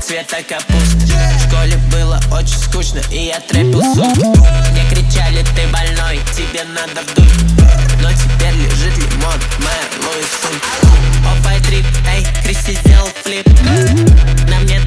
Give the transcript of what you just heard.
цвета капусты. В школе было очень скучно, и я трэпил сумки. Мне кричали: ты больной, тебе надо вдуть. Но теперь лежит лимон в моей Луис сумке. Оф-вайт трип, эй, Кристи сделал флип. На мне